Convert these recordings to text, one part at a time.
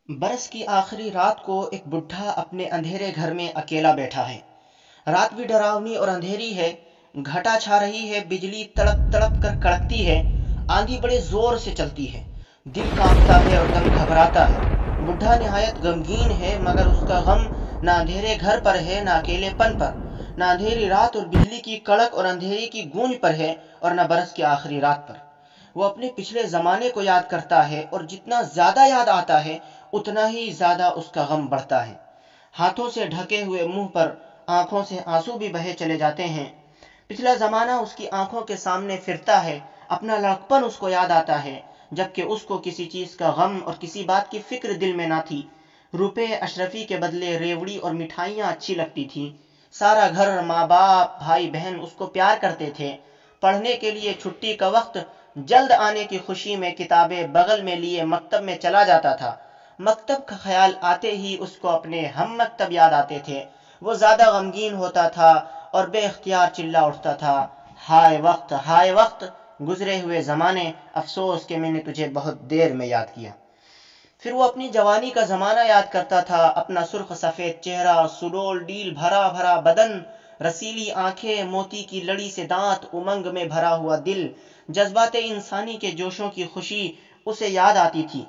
बरस की आखिरी रात को एक बुढ़ा अपने अंधेरे घर में अकेला बैठा है। रात भी डरावनी और अंधेरी है। घटा छा रही है, बिजली तड़प तड़प कर कड़कती है, आंधी बड़े जोर से चलती है। दिल कांपता है और तन घबराता है। बुढ़ा निहायत गमगीन है, मगर उसका गम न अंधेरे घर पर है, न अकेलेपन पर, न अंधेरी रात और बिजली की कड़क और अंधेरी की गूंज पर है, और न बरस की आखिरी रात पर। वो अपने पिछले जमाने को याद करता है, और जितना ज्यादा याद आता है उतना ही ज्यादा उसका गम बढ़ता है। हाथों से ढके हुए मुंह पर आंखों से आंसू भी बहे चले जाते हैं। पिछला जमाना उसकी आंखों के सामने फिरता है। अपना लड़कपन उसको याद आता है, जबकि उसको किसी चीज का गम और किसी बात की फिक्र दिल में ना थी। रुपए अशरफी के बदले रेवड़ी और मिठाइयाँ अच्छी लगती थी। सारा घर, माँ बाप, भाई बहन उसको प्यार करते थे। पढ़ने के लिए छुट्टी का वक्त जल्द आने की खुशी में किताबें बगल में लिए मकतब में चला जाता था। मकतब का ख्याल आते ही उसको अपने हम मकतब याद आते थे। वो ज्यादा गमगीन होता था और बेख्तियार चिल्ला उठता था, हाय वक्त, गुजरे हुए जमाने, अफसोस कि मैंने तुझे बहुत देर में याद किया। फिर वो अपनी जवानी का जमाना याद करता था। अपना सुर्ख सफेद चेहरा, सुडोल डील भरा भरा बदन, रसीली आंखें, मोती की लड़ी से दांत, उमंग में भरा हुआ दिल, जज्बाते इंसानी के जोशों की खुशी उसे याद आती थी।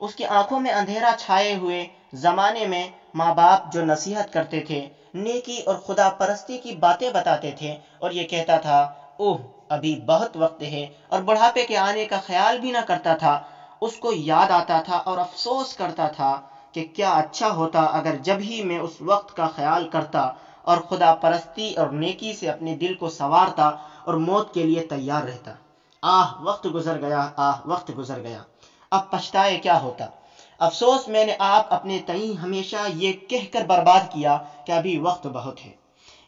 उसकी आंखों में अंधेरा छाए हुए जमाने में माँ बाप जो नसीहत करते थे, नेकी और खुदा परस्ती की बातें बताते थे, और ये कहता था, ओह अभी बहुत वक्त है, और बुढ़ापे के आने का ख्याल भी ना करता था, उसको याद आता था और अफसोस करता था कि क्या अच्छा होता अगर जब ही मैं उस वक्त का ख्याल करता और खुदा परस्ती और नेकी से अपने दिल को संवारता और मौत के लिए तैयार रहता। आह वक्त गुजर गया, आह वक्त गुजर गया, अब पछताए क्या होता। अफसोस मैंने आप अपने तई हमेशा ये कहकर बर्बाद किया कि अभी वक्त बहुत है।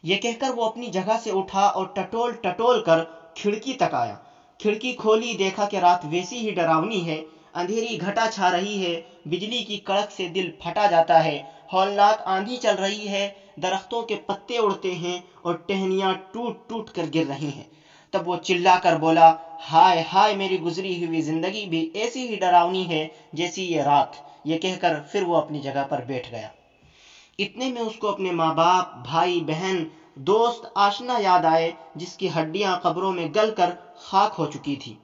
ये कहकर वो अपनी जगह से उठा और टटोल टटोल कर खिड़की तक आया। खिड़की खोली, देखा कि रात वैसी ही डरावनी है। अंधेरी घटा छा रही है, बिजली की कड़क से दिल फटा जाता है। हौलनाक आंधी चल रही है, दरख्तों के पत्ते उड़ते हैं और टहनियां टूट टूट कर गिर रही हैं। तब वो चिल्ला कर बोला, हाय हाय मेरी गुजरी हुई जिंदगी भी ऐसी ही डरावनी है जैसी ये रात। ये कहकर फिर वो अपनी जगह पर बैठ गया। इतने में उसको अपने माँ बाप, भाई बहन, दोस्त आशना याद आए, जिसकी हड्डियां कब्रों में गल कर खाक हो चुकी थी।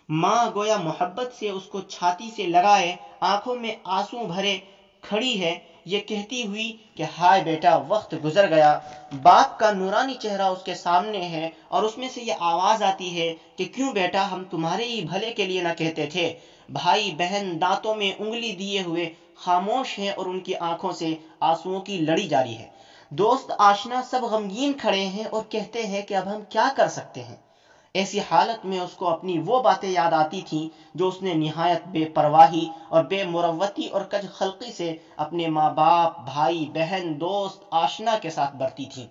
माँ गोया मोहब्बत से उसको छाती से लगाए, आंखों में आंसू भरे खड़ी है, ये कहती हुई कि हाय बेटा वक्त गुजर गया। बाप का नूरानी चेहरा उसके सामने है, और उसमें से ये आवाज आती है कि क्यों बेटा, हम तुम्हारे ही भले के लिए ना कहते थे। भाई बहन दांतों में उंगली दिए हुए खामोश हैं, और उनकी आंखों से आंसुओं की लड़ी जारी है। दोस्त आशना सब गमगीन खड़े हैं और कहते हैं कि अब हम क्या कर सकते हैं। ऐसी हालत में उसको अपनी वो बातें याद आती थीं जो उसने निहायत बेपरवाही और बेमुरवती और कज खल्की से अपने माँ बाप, भाई बहन, दोस्त आशना के साथ बरती थीं।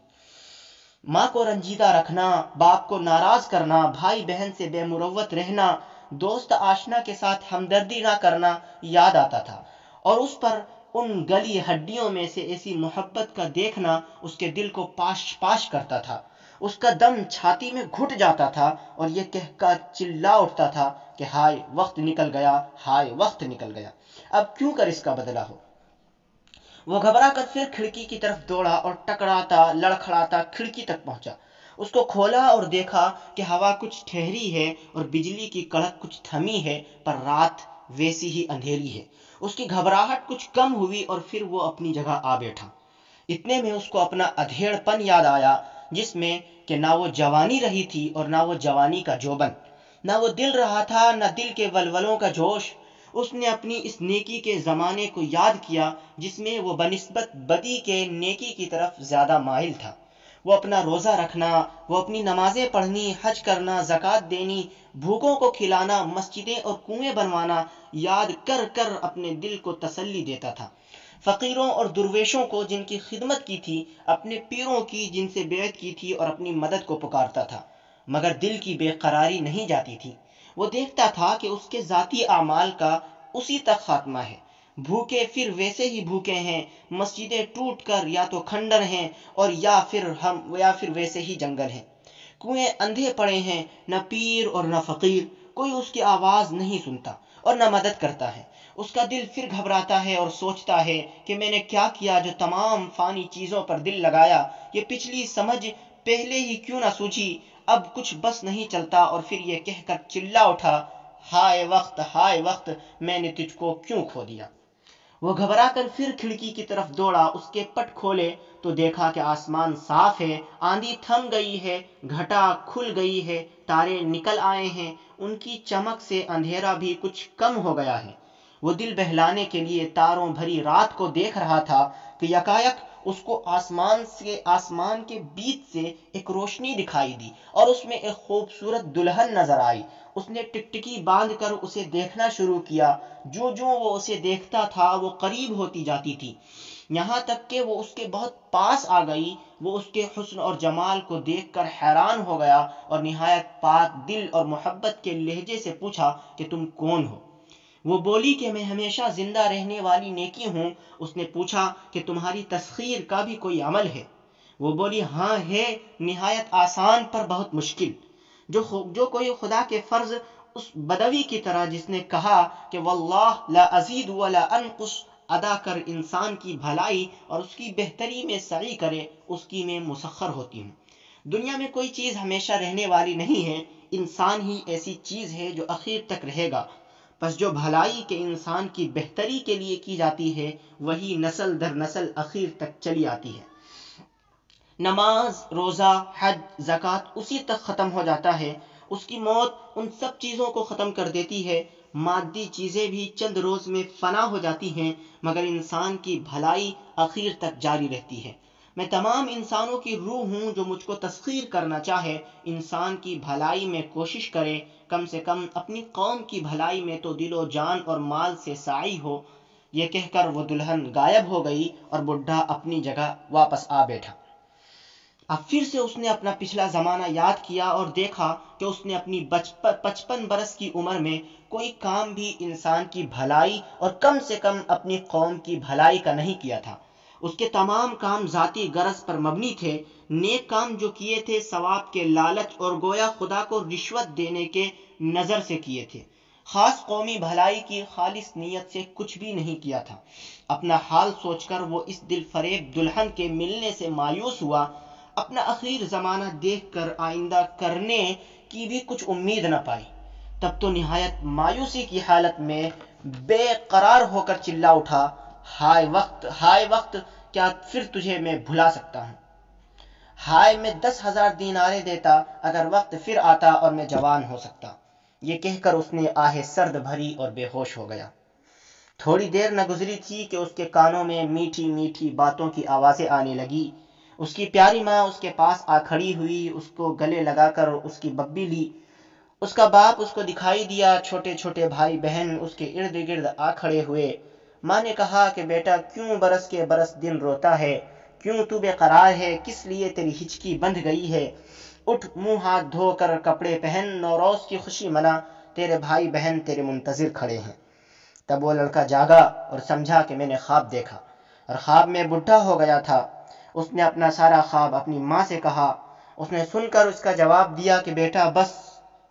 माँ को रंजीदा रखना, बाप को नाराज करना, भाई बहन से बेमुरवत रहना, दोस्त आशना के साथ हमदर्दी ना करना याद आता था। और उस पर उन गली हड्डियों में से ऐसी मोहब्बत का देखना उसके दिल को पाश पाश करता था। उसका दम छाती में घुट जाता था, और ये कहकर चिल्ला उठता था कि हाय वक्त निकल गया, हाय वक्त निकल गया, अब क्यों कर इसका बदला हो। वो घबरा कर फिर खिड़की की तरफ दौड़ा और टकराता लड़खड़ाता खिड़की तक पहुंचा। उसको खोला और देखा कि हवा कुछ ठहरी है और बिजली की कड़क कुछ थमी है, पर रात वैसी ही अंधेरी है। उसकी घबराहट कुछ कम हुई और फिर वो अपनी जगह आ बैठा। इतने में उसको अपना अधेड़पन याद आया, जिसमें कि ना वो जवानी रही थी और ना वो जवानी का जोबन, ना वो दिल रहा था, ना दिल के वलवलों का जोश। उसने अपनी इस नेकी के ज़माने को याद किया जिसमें वो बनिस्बत बदी के नेकी की तरफ ज़्यादा माइल था। वो अपना रोज़ा रखना, वो अपनी नमाज़ें पढ़नी, हज करना, ज़कात देनी, भूखों को खिलाना, मस्जिदें और कुएं बनवाना याद कर कर अपने दिल को तसल्ली देता था। फ़कीरों और दुर्वेशों को जिनकी खिदमत की थी, अपने पीरों की जिनसे बैत की थी, और अपनी मदद को पुकारता था। मगर दिल की बेकरारी नहीं जाती थी। वो देखता था कि उसके ज़ाती आमाल का उसी तक खात्मा है। भूखे फिर वैसे ही भूखे हैं, मस्जिदें टूट कर या तो खंडर हैं, और या फिर वैसे ही जंगल हैं। कुएं अंधे पड़े हैं, न पीर और न फकीर, कोई उसकी आवाज़ नहीं सुनता। اور نہ مدد کرتا ہے۔ اس کا دل پھر گھبراتا ہے اور سوچتا ہے کہ میں نے کیا کیا جو تمام فانی چیزوں پر دل لگایا، یہ پچھلی سمجھ پہلے ہی کیوں نہ سوچی، اب کچھ بس نہیں چلتا، اور پھر یہ کہہ کر چلا اٹھا، ہائے وقت میں نے تجھ کو کیوں کھو دیا۔ وہ گھبرا کر پھر کھڑکی کی طرف دوڑا، اس کے پٹ کھولے تو دیکھا کہ آسمان صاف ہے، آندھی تھم گئی ہے، گھٹا کھل گئی ہے، تارے نکل آئے ہیں، ان کی چمک سے اندھیرا بھی کچھ کم ہو گیا ہے۔ وہ دل بہلانے کے لیے تاروں بھری رات کو دیکھ رہا تھا کہ یکایک اس کو آسمان کے بیچ سے ایک روشنی دکھائی دی اور اس میں ایک خوبصورت دلہن نظر آئی۔ اس نے ٹکٹکی باندھ کر اسے دیکھنا شروع کیا، جو وہ اسے دیکھتا تھا وہ قریب ہوتی جاتی تھی، یہاں تک کہ وہ اس کے بہت پاس آ گئی۔ وہ اس کے حسن اور جمال کو دیکھ کر حیران ہو گیا اور نہایت پاک دل اور محبت کے لہجے سے پوچھا کہ تم کون ہو؟ وہ بولی کہ میں ہمیشہ زندہ رہنے والی نیکی ہوں۔ اس نے پوچھا کہ تمہاری تسخیر کا بھی کوئی عمل ہے؟ وہ بولی ہاں ہے، نہایت آسان پر بہت مشکل۔ جو کوئی خدا کے فرض اس بدوی کی طرح جس نے کہا کہ واللہ لا ازید ولا انقص ادا کر انسان کی بھلائی اور اس کی بہتری میں سعی کرے، اس کی میں مسخر ہوتی ہوں۔ دنیا میں کوئی چیز ہمیشہ رہنے والی نہیں ہے، انسان ہی ایسی چیز ہے جو اخیر تک رہے گا، پس جو بھلائی کے انسان کی بہتری کے لیے کی جاتی ہے وہی نسل در نسل اخیر تک چلی آتی ہے۔ نماز، روزہ، حج، زکوٰۃ اسی تک ختم ہو جاتا ہے، اس کی موت ان سب چیزوں کو ختم کر دیتی ہے۔ مادی چیزیں بھی چند روز میں فنا ہو جاتی ہیں، مگر انسان کی بھلائی اخیر تک جاری رہتی ہے۔ میں تمام انسانوں کی روح ہوں جو مجھ کو تسخیر کرنا چاہے، انسان کی بھلائی میں کوشش کرے، کم سے کم اپنی قوم کی بھلائی میں تو دل و جان اور مال سے سعی ہو۔ یہ کہہ کر وہ دلہن غائب ہو گئی اور بڈھا اپنی جگہ واپس آ بیٹھا۔ اب پھر سے اس نے اپنا پچھلا زمانہ یاد کیا اور دیکھا کہ اس نے اپنی 55 برس کی عمر میں کوئی کام بھی انسان کی بھلائی اور کم سے کم اپنی قوم کی بھلائی کا نہیں کیا تھا۔ اس کے تمام کام ذاتی غرض پر مبنی تھے، نیک کام جو کیے تھے ثواب کے لالچ اور گویا خدا کو رشوت دینے کے نظر سے کیے تھے، خاص قومی بھلائی کی خالص نیت سے کچھ بھی نہیں کیا تھا۔ اپنا حال سوچ کر وہ اس دل فریب دلہن کے ملنے سے مایوس ہوا، اپنا اخیر زمانہ دیکھ کر آئندہ کرنے کی بھی کچھ امید نہ پائی۔ تب تو نہایت مایوسی کی حالت میں بے قرار ہو کر چلا اٹھا، ہائے وقت کیا پھر تجھے میں بھلا سکتا ہوں؟ ہائے میں 10,000 دینارے دیتا اگر وقت پھر آتا اور میں جوان ہو سکتا۔ یہ کہہ کر اس نے آہ سرد بھری اور بے ہوش ہو گیا۔ تھوڑی دیر نہ گزری تھی کہ اس کے کانوں میں میٹھی میٹھی باتوں کی آوازیں آنے لگی۔ اس کی پیاری ماں اس کے پاس آ کھڑی ہوئی، اس کو گلے لگا کر اس کی ببی لی۔ اس کا باپ اس کو دکھائی دیا، چھوٹے چھوٹے بھائی بہن اس کے ارد گرد آ کھڑے ہوئے۔ ماں نے کہا کہ بیٹا کیوں برس کے برس دن روتا ہے، کیوں تو بے قرار ہے، کس لیے تیری ہچکی بندھ گئی ہے؟ اٹھ، منہ ہاتھ دھو کر کپڑے پہن، نوروز کی خوشی منا، تیرے بھائی بہن تیرے منتظر کھڑے ہیں۔ تب وہ لڑکا جاگا اور سمجھا کہ میں نے خواب دیکھا اور خواب میں بڈھا ہو گیا تھا۔ اس نے اپنا سارا خواب اپنی ماں سے کہا۔ اس نے سن کر اس کا جواب دیا کہ بیٹا بس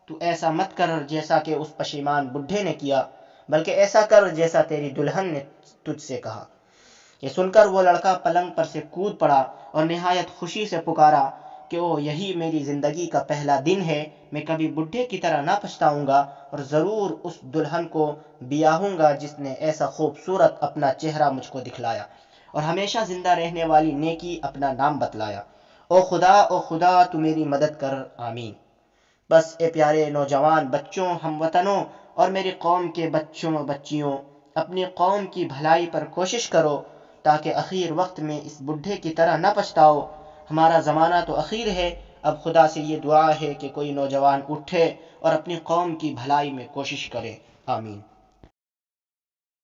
تو ایسا مت کر جیسا کہ اس پشیمان بڈھے نے کیا، بلکہ ایسا کر جیسا تیری دلہن نے تجھ سے کہا۔ یہ سن کر وہ لڑکا پلنگ پر سے کود پڑا اور نہایت خوشی سے پکارا کہ او یہی میری زندگی کا پہلا دن ہے، میں کبھی بڈھے کی طرح نہ پچھتاؤں گا اور ضرور اس دلہن کو بیاہوں گا جس نے ایسا خوبصورت اپنا چہرہ مجھ کو دکھلایا اور ہمیشہ زندہ رہنے والی نیکی اپنا نام بتلایا۔ او خدا تو میری مدد کر، آمین۔ بس اے پیارے نوجوان بچوں، ہم وطنوں اور میری قوم کے بچوں بچیوں، اپنی قوم کی بھلائی پر کوشش کرو تاکہ اخیر وقت میں اس بڈھے کی طرح نہ پچھتاؤ۔ ہمارا زمانہ تو اخیر ہے، اب خدا سے یہ دعا ہے کہ کوئی نوجوان اٹھے اور اپنی قوم کی بھلائی میں کوشش کرے، آمین۔